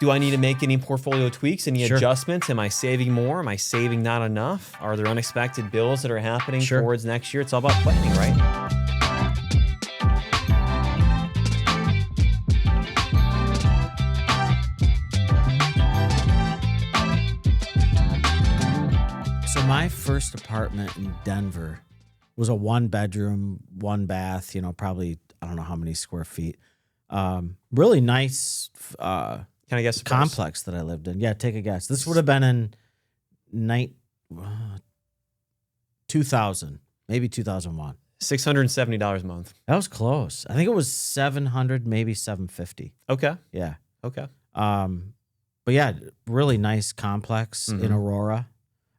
Do I need to make any portfolio tweaks, any adjustments? Am I saving more? Am I saving not enough? Are there unexpected bills that are happening towards next year? It's all about planning, right? So my first apartment in Denver was a 1-bedroom, 1-bath, probably, I don't know how many square feet. Really nice Can I guess the complex that I lived in. Yeah, take a guess. This would have been in 2000, maybe 2001. $670 a month. That was close. I think it was 700, maybe 750. Okay. Yeah. Okay. But yeah, really nice complex in Aurora.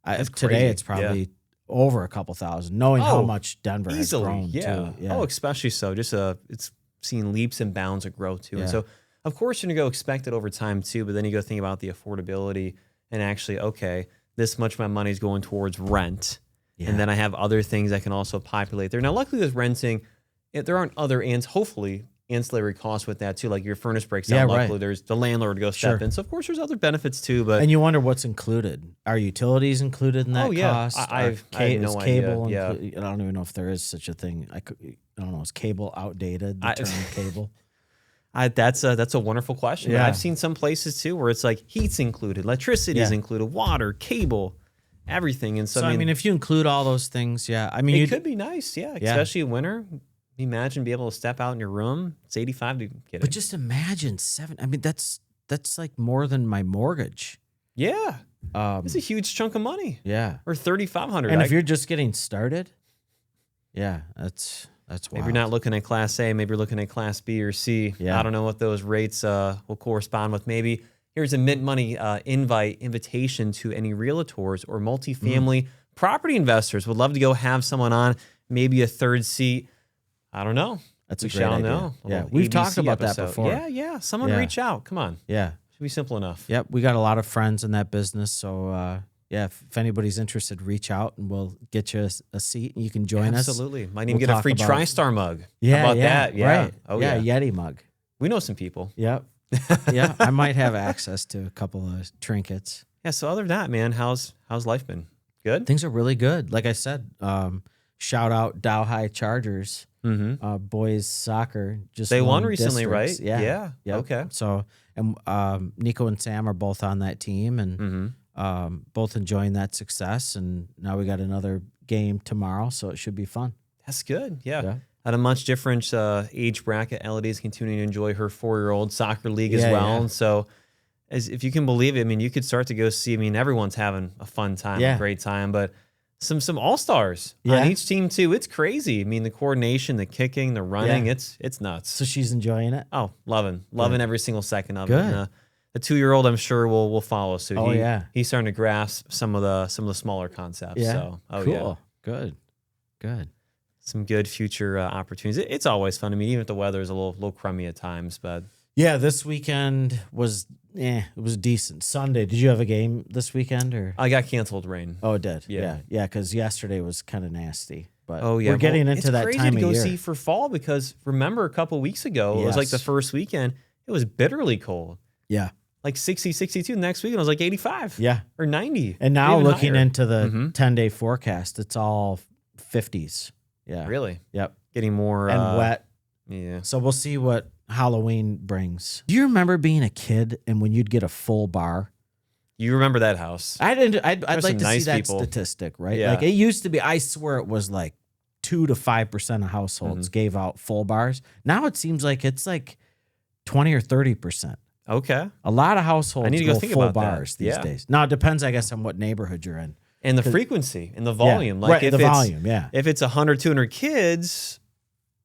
Today crazy. it's probably over a couple thousand, knowing how much Denver has grown too. Yeah. Oh, especially so. Just it's seen leaps and bounds of growth too. And so, of course, you're going to go expect it over time too, but then you go think about the affordability and actually, okay, this much of my money is going towards rent. Yeah. And then I have other things that can also populate there. Now, luckily with renting, there aren't other hopefully ancillary costs with that too. Like your furnace breaks down. Luckily, there's the landlord to go step in. So of course there's other benefits too. But and you wonder what's included. Are utilities included in that cost? I have no cable idea. I don't even know if there is such a thing. I don't know. Is cable outdated? The term cable. That's a wonderful question. Yeah. I've seen some places too where it's like heat's included, electricity is included, water, cable, everything. And so I mean, if you include all those things, it could be nice, especially in winter. Imagine being able to step out in your room. It's 85 to get it. But just imagine that's like more than my mortgage. Yeah, it's a huge chunk of money. Yeah, or $3,500. And if you're just getting started, that's wild. Maybe you're not looking at Class A. Maybe you're looking at Class B or C. Yeah. I don't know what those rates will correspond with. Maybe here's a Mitten Money invitation to any realtors or multifamily property investors. Would love to go have someone on, maybe a third seat. I don't know. That's a great idea. Know. Yeah, we've talked about that before. Yeah. Someone reach out. Come on. Yeah. Should be simple enough. Yep. We got a lot of friends in that business. So, if anybody's interested, reach out and we'll get you a seat and you can join us. Absolutely. Might even get a free TriStar mug. Yeah. How about that? Yeah. Right. Oh, yeah. Yeti mug. We know some people. Yep. Yeah. I might have access to a couple of trinkets. Yeah. So other than that, man, how's life been? Good? Things are really good. Like I said, shout out Dow High Chargers. Boys soccer they won recently, districts. right? Yeah. Okay. So and Nico and Sam are both on that team and both enjoying that success. And now we got another game tomorrow, so it should be fun. That's good. Yeah. At a much different age bracket, Elodie is continuing to enjoy her 4-year-old soccer league as well. Yeah. And so, if you can believe it, I mean, you could start to go see. I mean, everyone's having a fun time, a great time, but. Some all-stars on each team too. It's crazy. I mean, the coordination, the kicking, the running, it's nuts. So she's enjoying it? Oh, loving every single second of it. And, the 2-year-old, I'm sure will follow suit. He's starting to grasp some of the smaller concepts. Yeah. So, cool. Good. Some good future opportunities. It's always fun. I mean, even if the weather is a little crummy at times, but yeah, this weekend was it was decent. Sunday, did you have a game this weekend or? I got canceled rain. Oh, it did. Yeah. Because yesterday was kind of nasty. But we're getting into that time of year. It's crazy to go see for fall because remember a couple weeks ago, it was like the first weekend, it was bitterly cold. Yeah. Like 60, 62. The next weekend it was like 85. Yeah. Or 90. And now looking into the 10-day forecast, it's all 50s. Yeah. Really? Yep. Getting more and wet. Yeah. So we'll see what Halloween brings. Do you remember being a kid and when you'd get a full bar? You remember that house? I'd like to see that statistic, right? Yeah. Like it used to be. I swear it was like 2 to 5% of households gave out full bars. Now it seems like it's like 20 or 30%. Okay. A lot of households go think full about bars these days. Now it depends, I guess, on what neighborhood you're in and the frequency and the volume. Yeah, like if the volume. Yeah. If it's 100, 200 kids.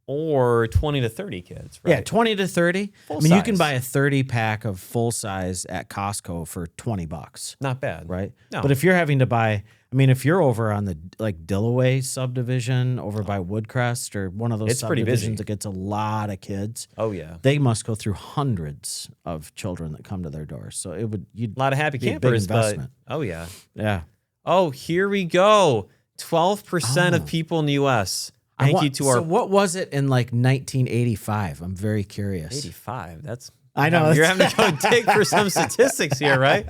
Or 20 to 30 kids, right? Yeah, 20 to 30. Full you can size. buy a 30-pack of full size at Costco for $20. Not bad. Right? No. But if you're having to buy, if you're over on the Dillaway subdivision over by Woodcrest or one of those subdivisions that gets a lot of kids. Oh, yeah. They must go through hundreds of children that come to their doors. So a lot of happy campers, but oh, yeah. Yeah. Oh, here we go. 12% of people in the U.S. Thank you to our. So what was it in like 1985? I'm very curious. 85. That's I know. You're having to go dig for some statistics here, right?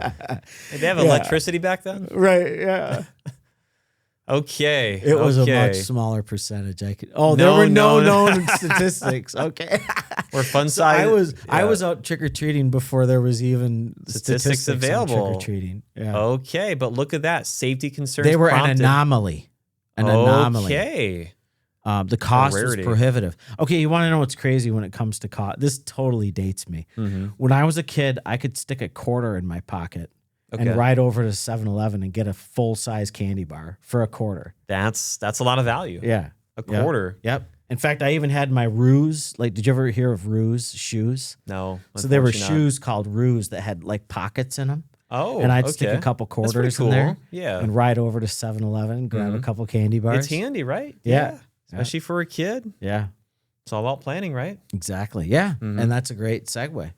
Did they have electricity back then? Right, yeah. Okay. It was a much smaller percentage. There were no known statistics. Okay. Or fun So size. I was out trick-or-treating before there was even statistics available. Trick-or-treating. Yeah. Okay, but look at that. Safety concerns They were prompted. an anomaly. Anomaly. Okay. The cost was rarity. prohibitive. Okay, you want to know what's crazy when it comes to cost? This totally dates me. When I was a kid, I could stick a quarter in my pocket and ride over to 7-Eleven and get a full-size candy bar for a quarter. That's a lot of value. Yeah. A quarter. Yep. In fact, I even had my Ruse. Like, did you ever hear of Ruse shoes? No. So there were unfortunately not. shoes called Ruse that had like pockets in them. Oh, and I'd stick a couple That's pretty quarters cool. in there Yeah. and ride over to 7-Eleven, grab a couple candy bars. It's handy, right? Yeah. Especially for a kid. Yeah. It's all about planning, right? Exactly. Yeah. And that's a great segue.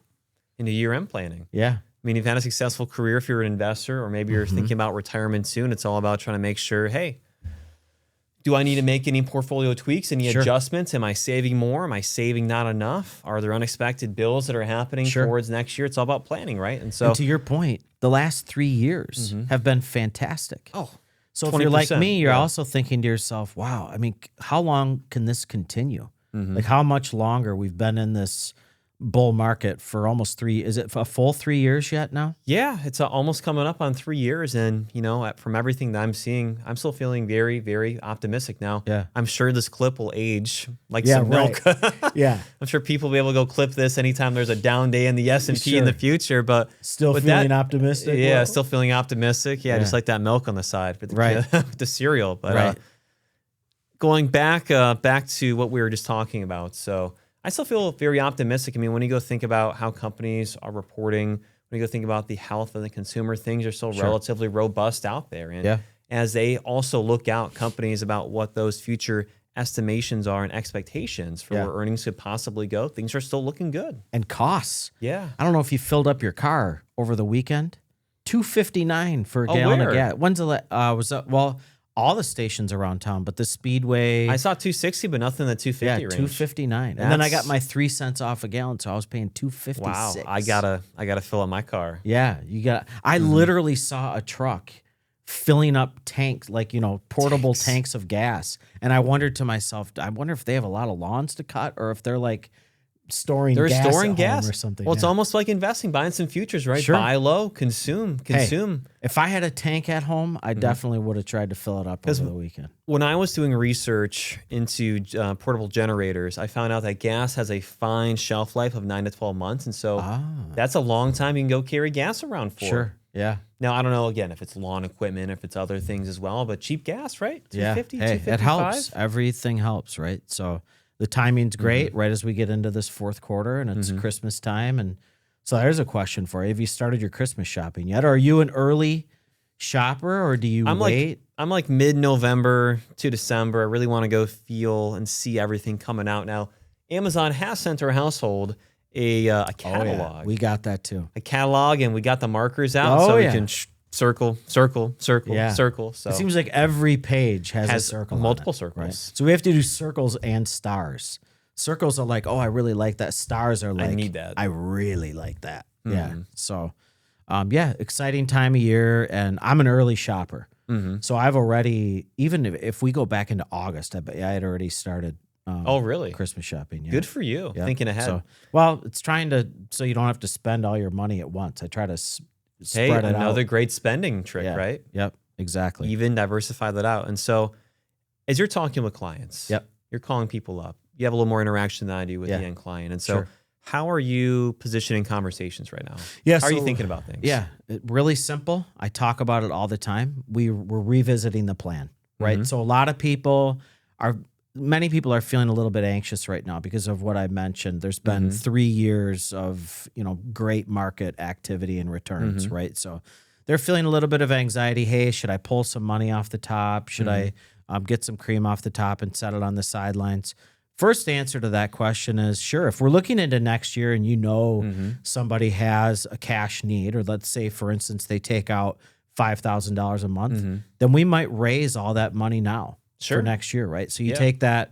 Into year-end planning. Yeah. I mean, you've had a successful career if you're an investor, or maybe you're thinking about retirement soon. It's all about trying to make sure, hey, do I need to make any portfolio tweaks, any adjustments? Am I saving more? Am I saving not enough? Are there unexpected bills that are happening towards next year? It's all about planning, right? And so, and to your point, the last 3 years have been fantastic. Oh, so if you're like 20%, me, you're also thinking to yourself, wow, I mean, how long can this continue? Like how much longer we've been in this bull market for almost is it a full 3 years yet now? Yeah, it's almost coming up on 3 years. And, from everything that I'm seeing, I'm still feeling very, very optimistic now. Yeah. I'm sure this clip will age like some milk. Yeah. I'm sure people will be able to go clip this anytime there's a down day in the S&P in the future. But still feeling optimistic? Yeah, still feeling optimistic. Yeah, just like that milk on the side with the cereal. But going back to what we were just talking about. So I still feel very optimistic. I mean, when you go think about how companies are reporting, when you go think about the health of the consumer, things are still relatively robust out there. And as they also look out, companies about what those future estimations are and expectations for where earnings could possibly go, things are still looking good. And costs. Yeah. I don't know if you filled up your car over the weekend. $2.59 for a gallon of gas. When's the all the stations around town, but the Speedway. I saw $2.60, but nothing in the $2.50 range. $2.59. And then I got my 3 cents off a gallon, so I was paying $2.56. Wow, I gotta fill up my car. Yeah, you got. I literally saw a truck filling up tanks, like portable tanks of gas, and I wondered to myself, I wonder if they have a lot of lawns to cut, or if they're like storing gas or something. Well, it's almost like investing, buying some futures, right? Sure. Buy low, consume. Hey, if I had a tank at home, I definitely would have tried to fill it up over the weekend. When I was doing research into portable generators, I found out that gas has a fine shelf life of 9 to 12 months. And so that's a long time you can go carry gas around for. Sure, yeah. Now, I don't know, again, if it's lawn equipment, if it's other things as well, but cheap gas, right? $2.50, Hey, $2.55? it helps. Everything helps, right? So the timing's great right as we get into this fourth quarter, and it's Christmas time. And so there's a question for you. Have you started your Christmas shopping yet? Or are you an early shopper, or do you wait? I'm like mid-November to December. I really want to go feel and see everything coming out. Now, Amazon has sent our household a catalog. Oh, yeah. We got that too. A catalog, and we got the markers out so we can circle. So it seems like every page has a circle, multiple on it, circles. Right? So we have to do circles and stars. Circles are like, oh, I really like that. Stars are like, I need that. I really like that. Yeah. So, exciting time of year, and I'm an early shopper. So I've already, even if we go back into August, I had already started. Oh, really? Christmas shopping. Yeah. Good for you. Yeah. Thinking ahead. So, it's trying to, so you don't have to spend all your money at once. I try to spread it out. Another great spending trick, right? Yep. Exactly. Even diversify that out. And so as you're talking with clients, you're calling people up, you have a little more interaction than I do with the end client. And so how are you positioning conversations right now? Yeah, how are you thinking about things? Yeah, really simple. I talk about it all the time. We're revisiting the plan, right? So many people are feeling a little bit anxious right now because of what I mentioned. There's been 3 years of, great market activity and returns, right? So they're feeling a little bit of anxiety. Hey, should I pull some money off the top? Should I get some cream off the top and set it on the sidelines? First answer to that question is sure. If we're looking into next year and somebody has a cash need, or let's say, for instance, they take out $5,000 a month, then we might raise all that money now for next year, right? So you take that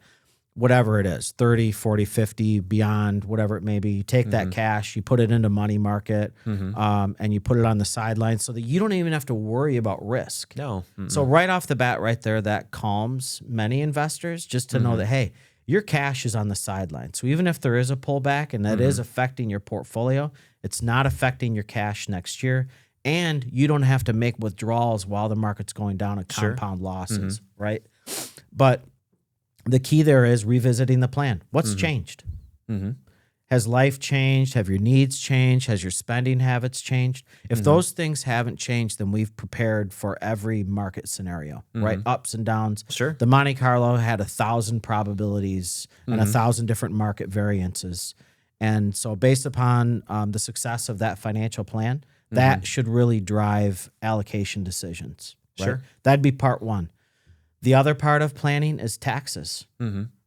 whatever it is, 30, 40, 50, beyond, whatever it may be. You take that cash, you put it into money market, and you put it on the sidelines so that you don't even have to worry about risk. No. So right off the bat, right there, that calms many investors just to know that, hey, your cash is on the sideline. So even if there is a pullback and that is affecting your portfolio, it's not affecting your cash next year. And you don't have to make withdrawals while the market's going down and compound losses, right? But the key there is revisiting the plan. What's changed? Has life changed? Have your needs changed? Has your spending habits changed? If those things haven't changed, then we've prepared for every market scenario, right? Ups and downs. Sure. The Monte Carlo had 1,000 probabilities and 1,000 different market variances. And so based upon the success of that financial plan, that should really drive allocation decisions. Right? Sure. That'd be part one. The other part of planning is taxes,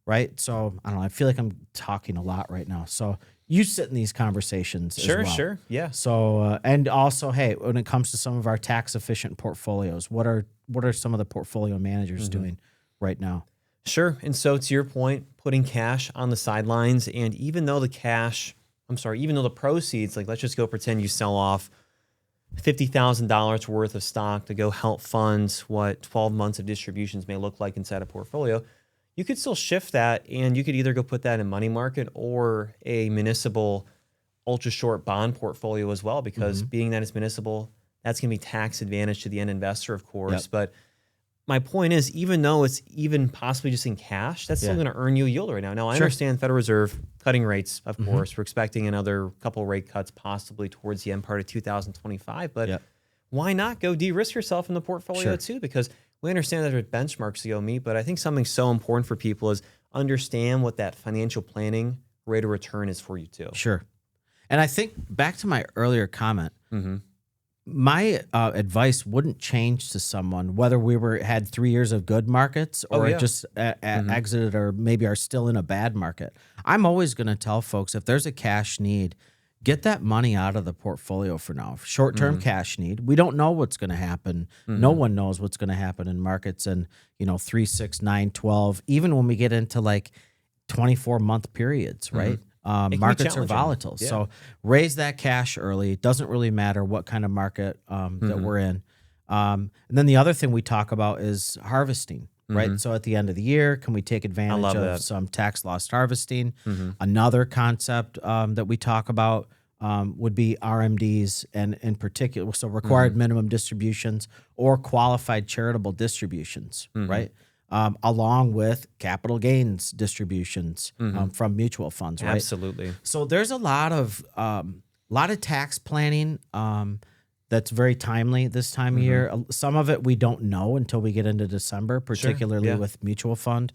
right? So I don't know. I feel like I'm talking a lot right now. So you sit in these conversations as well. Sure. Yeah. So and also, hey, when it comes to some of our tax efficient portfolios, what are some of the portfolio managers doing right now? Sure. And so to your point, putting cash on the sidelines, and even though the proceeds, like let's just go pretend you sell off $50,000 worth of stock to go help fund what 12 months of distributions may look like inside a portfolio, you could still shift that, and you could either go put that in money market or a municipal ultra short bond portfolio as well, because being that it's municipal, that's going to be tax advantage to the end investor, of course. But my point is, even though it's even possibly just in cash, that's still going to earn you a yield right now. Now, I understand Federal Reserve cutting rates, of course. We're expecting another couple rate cuts possibly towards the end part of 2025. But why not go de-risk yourself in the portfolio too? Because we understand that there's benchmarks to go meet, but I think something so important for people is understand what that financial planning rate of return is for you too. Sure. And I think back to my earlier comment, my advice wouldn't change to someone whether we had 3 years of good markets or just exited or maybe are still in a bad market. I'm always going to tell folks, if there's a cash need, get that money out of the portfolio for now. Short-term cash need. We don't know what's going to happen. No one knows what's going to happen in markets in 3, 6, 9, 12, even when we get into like 24-month periods, right? Markets are volatile. So raise that cash early. It doesn't really matter what kind of market that we're in. And then the other thing we talk about is harvesting, right? So at the end of the year, can we take advantage of some tax loss harvesting? Another concept that we talk about would be RMDs, and in particular, so required minimum distributions or qualified charitable distributions, right? Along with capital gains distributions from mutual funds, right? Absolutely. So there's a lot of tax planning that's very timely this time of year. Some of it we don't know until we get into December, particularly with mutual fund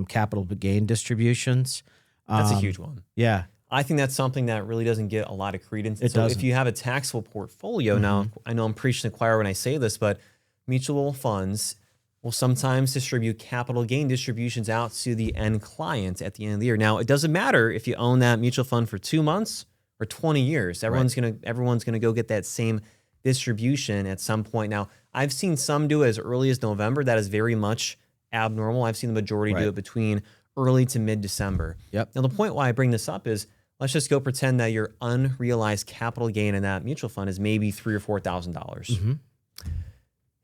capital gain distributions. That's a huge one. Yeah. I think that's something that really doesn't get a lot of credence. It doesn't. If you have a taxable portfolio, now I know I'm preaching to the choir when I say this, but mutual funds will sometimes distribute capital gain distributions out to the end client at the end of the year. Now, it doesn't matter if you own that mutual fund for 2 months or 20 years. Everyone's gonna go get that same distribution at some point. Now, I've seen some do it as early as November. That is very much abnormal. I've seen the majority do it between early to mid-December. Now, the point why I bring this up is, let's just go pretend that your unrealized capital gain in that mutual fund is maybe $3,000 or $4,000.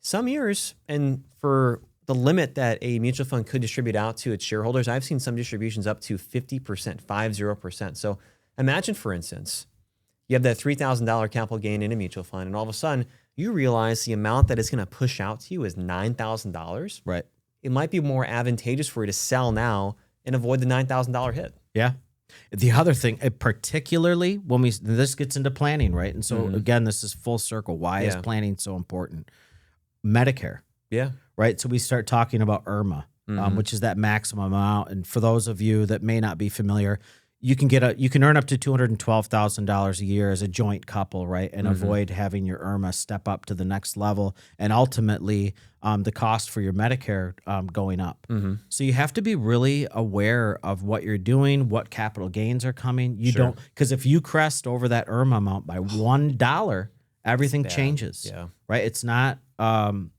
Some years, and for the limit that a mutual fund could distribute out to its shareholders, I've seen some distributions up to 50%, 50%. So imagine, for instance, you have that $3,000 capital gain in a mutual fund, and all of a sudden you realize the amount that it's going to push out to you is $9,000. Right. It might be more advantageous for you to sell now and avoid the $9,000 hit. Yeah. The other thing, particularly when this gets into planning, right? And so again, this is full circle. Why is planning so important? Medicare. Yeah. Right. So we start talking about IRMAA, which is that maximum amount. And for those of you that may not be familiar, you can earn up to $212,000 a year as a joint couple, right? And avoid having your IRMAA step up to the next level, and ultimately the cost for your Medicare going up. So you have to be really aware of what you're doing, what capital gains are coming. You don't, because if you crest over that IRMAA amount by $1, everything changes. Yeah. Right. It's not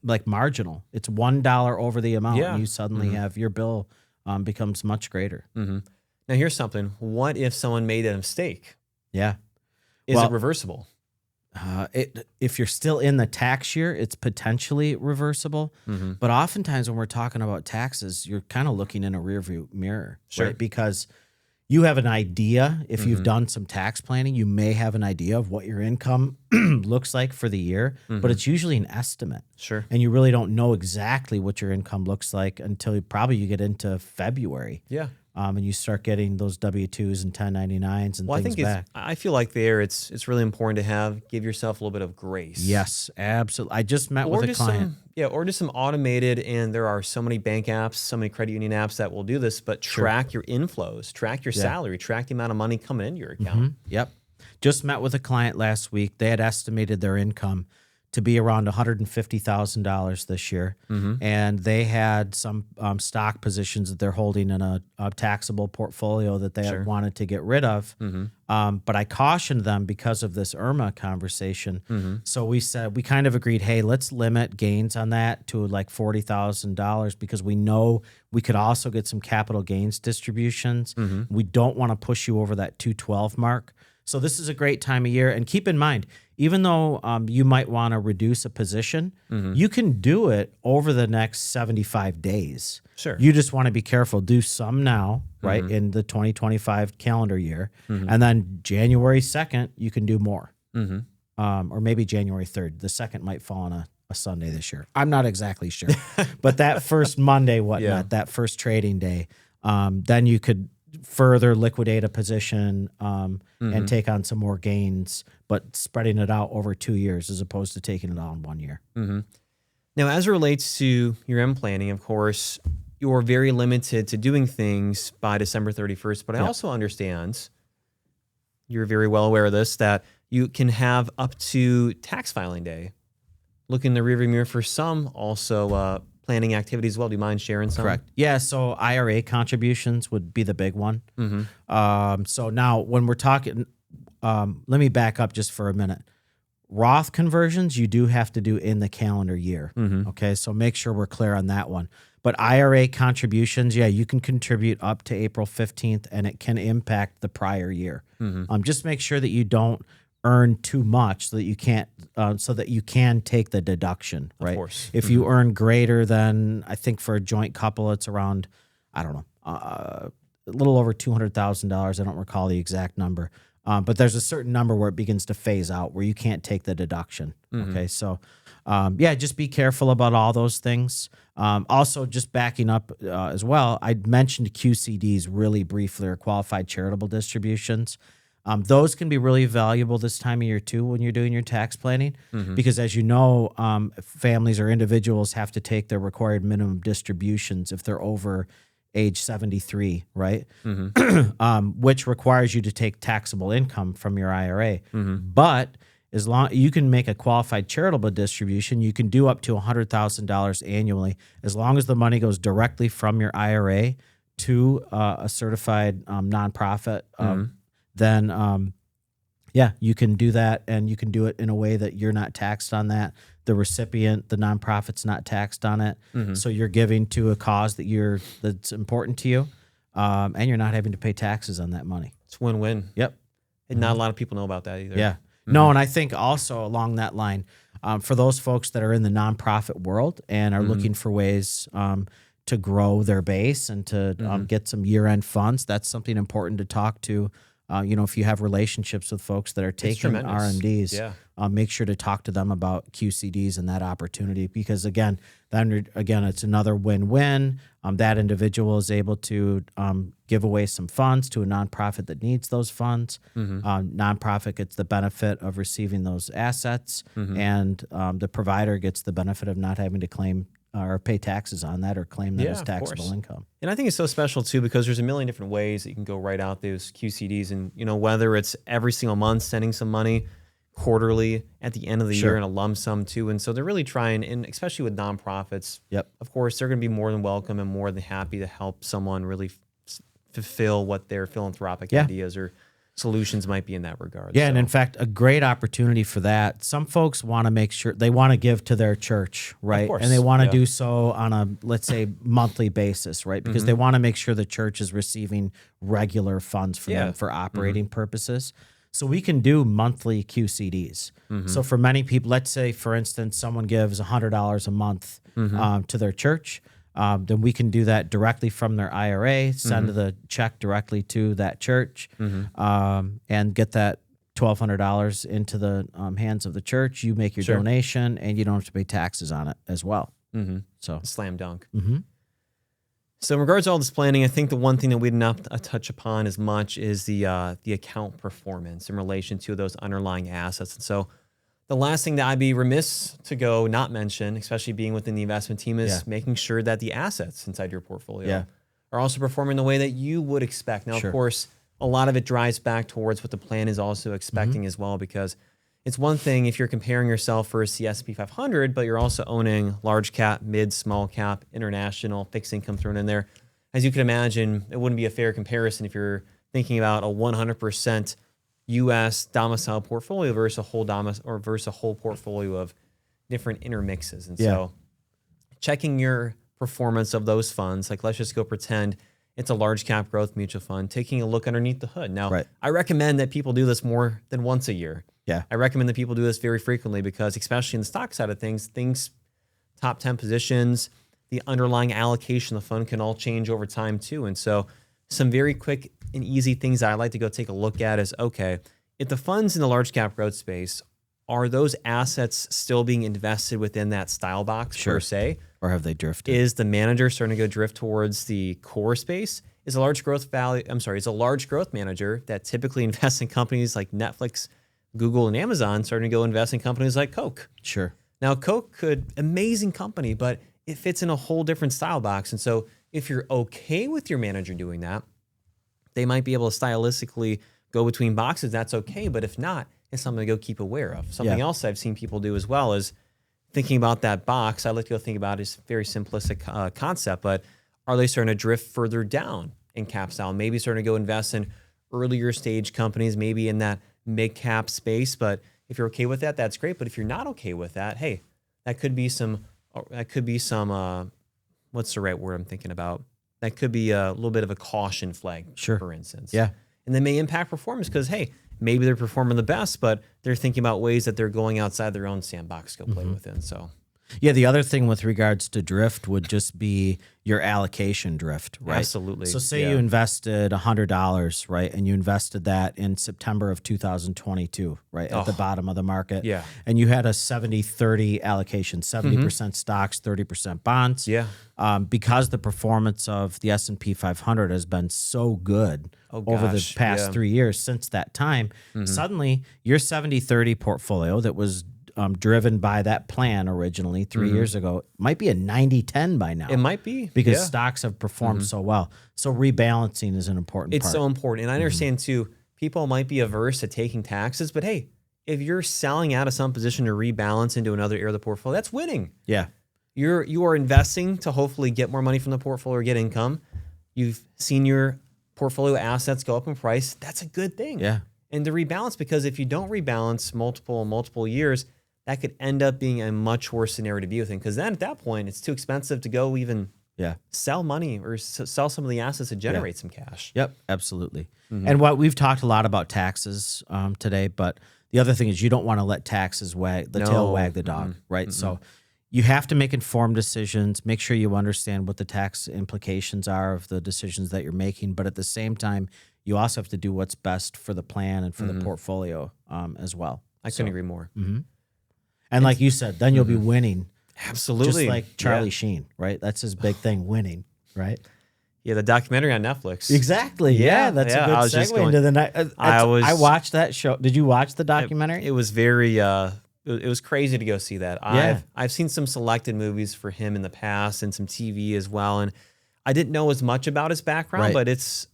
like marginal. It's $1 over the amount, and you suddenly have your bill becomes much greater. Now, here's something. What if someone made a mistake? Yeah. Is it reversible? If you're still in the tax year, it's potentially reversible. But oftentimes when we're talking about taxes, you're kind of looking in a rearview mirror, right? Because you have an idea. If you've done some tax planning, you may have an idea of what your income looks like for the year, but it's usually an estimate. Sure. And you really don't know exactly what your income looks like until you get into February. Yeah. And you start getting those W-2s and 1099s and things back. I feel like it's really important to give yourself a little bit of grace. Yes, absolutely. I just met with a client. Or just some automated, and there are so many bank apps, so many credit union apps that will do this, but track your inflows, track your salary, track the amount of money coming into your account. Yep. Just met with a client last week. They had estimated their income to be around $150,000 this year. And they had some stock positions that they're holding in a taxable portfolio that they had wanted to get rid of. But I cautioned them because of this IRMAA conversation. So we said, we kind of agreed, hey, let's limit gains on that to like $40,000 because we know we could also get some capital gains distributions. We don't want to push you over that 212 mark. So this is a great time of year. And keep in mind, even though you might want to reduce a position, you can do it over the next 75 days. Sure. You just want to be careful. Do some now, right, in the 2025 calendar year. And then January 2nd, you can do more. Or maybe January 3rd. The 2nd might fall on a Sunday this year. I'm not exactly sure. But that first Monday, that first trading day, then you could further liquidate a position and take on some more gains, but spreading it out over 2 years as opposed to taking it all in 1 year. Now, as it relates to your M planning, of course, you're very limited to doing things by December 31st, but I also understand, you're very well aware of this, that you can have up to tax filing day. Look in the rearview mirror for some also planning activities as well. Do you mind sharing some? Correct. Yeah, so IRA contributions would be the big one. So now when we're talking, let me back up just for a minute. Roth conversions, you do have to do in the calendar year. Okay, so make sure we're clear on that one. But IRA contributions, yeah, you can contribute up to April 15th, and it can impact the prior year. Just make sure that you don't earn too much so that you can't, so that you can take the deduction, right? Of course. If you earn greater than, I think for a joint couple, it's around, I don't know, a little over $200,000. I don't recall the exact number. But there's a certain number where it begins to phase out, where you can't take the deduction. Okay, so yeah, just be careful about all those things. Also, just backing up as well, I mentioned QCDs really briefly, or qualified charitable distributions. Those can be really valuable this time of year too when you're doing your tax planning, because as you know, families or individuals have to take their required minimum distributions if they're over age 73, right? Which requires you to take taxable income from your IRA. But as long you can make a qualified charitable distribution, you can do up to $100,000 annually, as long as the money goes directly from your IRA to a certified nonprofit. Then yeah, you can do that, and you can do it in a way that you're not taxed on that. The recipient, the nonprofit's not taxed on it. So you're giving to a cause that's important to you, and you're not having to pay taxes on that money. It's win-win. Yep. And not a lot of people know about that either. Yeah. No, and I think also along that line, for those folks that are in the nonprofit world and are looking for ways to grow their base and to get some year-end funds, that's something important to talk to. If you have relationships with folks that are taking RMDs, make sure to talk to them about QCDs and that opportunity, because again, it's another win-win. That individual is able to give away some funds to a nonprofit that needs those funds. Nonprofit gets the benefit of receiving those assets, and the provider gets the benefit of not having to claim or pay taxes on that or claim that as taxable income. And I think it's so special too, because there's a million different ways that you can go write out those QCDs, and whether it's every single month sending some money, quarterly at the end of the year in a lump sum too. And so they're really trying, and especially with nonprofits, of course, they're going to be more than welcome and more than happy to help someone really fulfill what their philanthropic ideas are solutions might be in that regard. Yeah, and in fact, a great opportunity for that. Some folks want to make sure they want to give to their church, right? course, And they want to do so on a, let's say, monthly basis, right? Because they want to make sure the church is receiving regular funds from them for operating purposes. So we can do monthly QCDs. So for many people, let's say, for instance, someone gives $100 a month to their church. Then we can do that directly from their IRA, send the check directly to that church, and get that $1,200 into the hands of the church. You make your donation, and you don't have to pay taxes on it as well. So slam dunk. So in regards to all this planning, I think the one thing that we did not touch upon as much is the account performance in relation to those underlying assets. And so the last thing that I'd be remiss to go not mention, especially being within the investment team, is making sure that the assets inside your portfolio are also performing the way that you would expect. Now, of course, a lot of it drives back towards what the plan is also expecting as well, because it's one thing if you're comparing yourself versus the S&P 500, but you're also owning large cap, mid, small cap, international, fixed income thrown in there. As you can imagine, it wouldn't be a fair comparison if you're thinking about a 100% U.S. domicile portfolio versus a whole portfolio of different intermixes. And so checking your performance of those funds, like let's just go pretend it's a large cap growth mutual fund, taking a look underneath the hood. Now, I recommend that people do this more than once a year. I recommend that people do this very frequently because especially in the stock side of things, top 10 positions, the underlying allocation of the fund can all change over time too. And so some very quick and easy things that I like to go take a look at is, okay, if the funds in the large cap growth space, are those assets still being invested within that style box per se? Or have they drifted? Is the manager starting to go drift towards the core space? Is a large growth manager that typically invests in companies like Netflix, Google, and Amazon starting to go invest in companies like Coke? Now, Coke amazing company, but it fits in a whole different style box. And so if you're okay with your manager doing that, they might be able to stylistically go between boxes. That's okay. But if not, it's something to go keep aware of. Something else I've seen people do as well is thinking about that box. I like to go think about it as a very simplistic concept, but are they starting to drift further down in cap style? Maybe starting to go invest in earlier stage companies, maybe in that mid cap space. But if you're okay with that, that's great. But if you're not okay with that, hey, that could be some, what's the right word I'm thinking about? That could be a little bit of a caution flag, for instance. And they may impact performance because, hey, maybe they're performing the best, but they're thinking about ways that they're going outside their own sandbox to go play within. So, the other thing with regards to drift would just be your allocation drift, right? Absolutely. So say you invested $100, right? And you invested that in September of 2022, right? At the bottom of the market. And you had a 70-30 allocation, 70% stocks, 30% bonds. Because the performance of the S&P 500 has been so good over the past 3 years since that time, suddenly your 70-30 portfolio that was driven by that plan originally 3 years ago might be a 90-10 by now. It might be. Because stocks have performed so well. So rebalancing is an important part. It's so important. And I understand too, people might be averse to taking taxes, but hey, if you're selling out of some position to rebalance into another area of the portfolio, that's winning. You are investing to hopefully get more money from the portfolio or get income. You've seen your portfolio assets go up in price. That's a good thing. And to rebalance, because if you don't rebalance multiple years, that could end up being a much worse scenario to be within. Because then at that point, it's too expensive to go even sell money or sell some of the assets to generate some cash. Absolutely. And what we've talked a lot about taxes today, but the other thing is you don't want to let taxes tail wag the dog, right? So you have to make informed decisions, make sure you understand what the tax implications are of the decisions that you're making. But at the same time, you also have to do what's best for the plan and for the portfolio as well. I couldn't agree more. And like you said, then you'll be winning. Absolutely. Just like Charlie Sheen, right? That's his big thing, winning, right? Yeah, the documentary on Netflix. Exactly. That's a good segue into the night. I watched that show. Did you watch the documentary? It was very, it was crazy to go see that. I've seen some selected movies for him in the past and some TV as well. And I didn't know as much about his background, but it's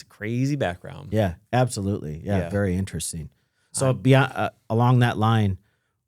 a crazy background. Yeah, absolutely. Yeah, very interesting. So beyond, along that line,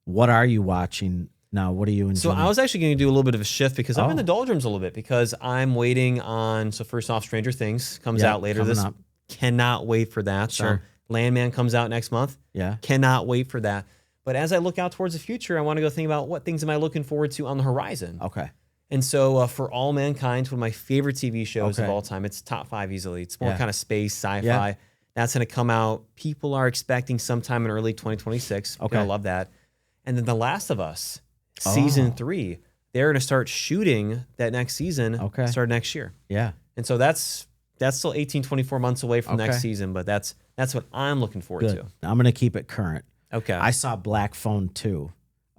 what are you watching now? What are you enjoying? So I was actually going to do a little bit of a shift because I'm in the doldrums a little bit because I'm waiting on, so first off, Stranger Things comes out later this. Cannot wait for that. So Landman comes out next month. Yeah. Cannot wait for that. But as I look out towards the future, I want to go think about what things am I looking forward to on the horizon. Okay. And so For All Mankind, one of my favorite TV shows Okay. of all time. It's top 5 easily. It's more Yeah. kind of space, sci-fi. Yeah. That's going to come out. People are expecting sometime in early 2026. Okay. I love that. And then The Last of Us, season 3. They're going to start shooting that next season. Okay. Start next year. Yeah. And so that's still 18, 24 months away from next season. But that's what I'm looking forward Good. to. I'm going to keep it current. Okay. I saw Black Phone 2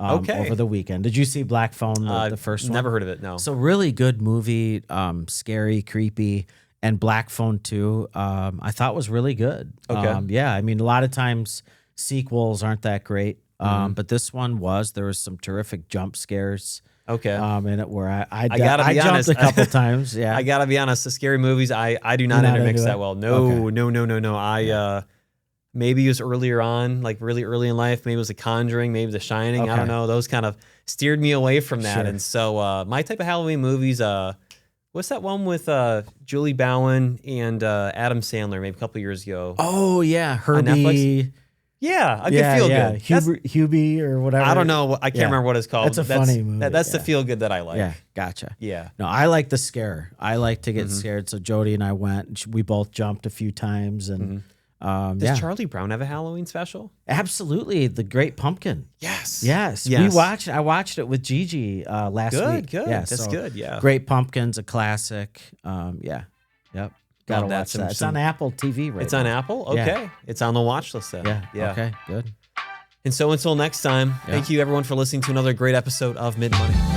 Okay. over the weekend. Did you see Black Phone, the first one? Never heard of it, no. So really good movie, scary, creepy. And Black Phone 2, I thought was really good. Okay. Yeah, I mean, a lot of times sequels aren't that great. But this one there was some terrific jump scares. Okay. In it where I gotta be jumped honest. a couple times. Yeah. I gotta be honest. The scary movies, I do not You're not intermix into that it? well. No, no. I maybe it was earlier on, like really early in life. Maybe it was The Conjuring, maybe The Shining. I Okay. don't know. Those kind of steered me away from that. Sure. And so my type of Halloween movies. What's that one with Julie Bowen and Adam Sandler? Maybe a couple years ago. Oh yeah, Herbie. Netflix? Yeah, I can feel good. That's- Hubie or whatever. I don't know. I can't remember what it's called. That's a funny movie. That's the Yeah. feel good that I like. Yeah, gotcha. Yeah. No, I like the scare. I like to get scared. So Jody and I went. We both jumped a few times, and Does Charlie Brown have a Halloween special? absolutely the Great Pumpkin. Yes. Yes, Yes. we watched. I watched it with Gigi last week. Good. Yeah, That's so good. Yeah. Great Pumpkin's a classic. Yeah, yep. Gotta Love that. watch that. It's on Apple TV right It's now. on Apple? Yeah. Okay. It's on the watch list then. Yeah. Okay. Good. And so until next time, thank you everyone for listening to another great episode of Mitten Money.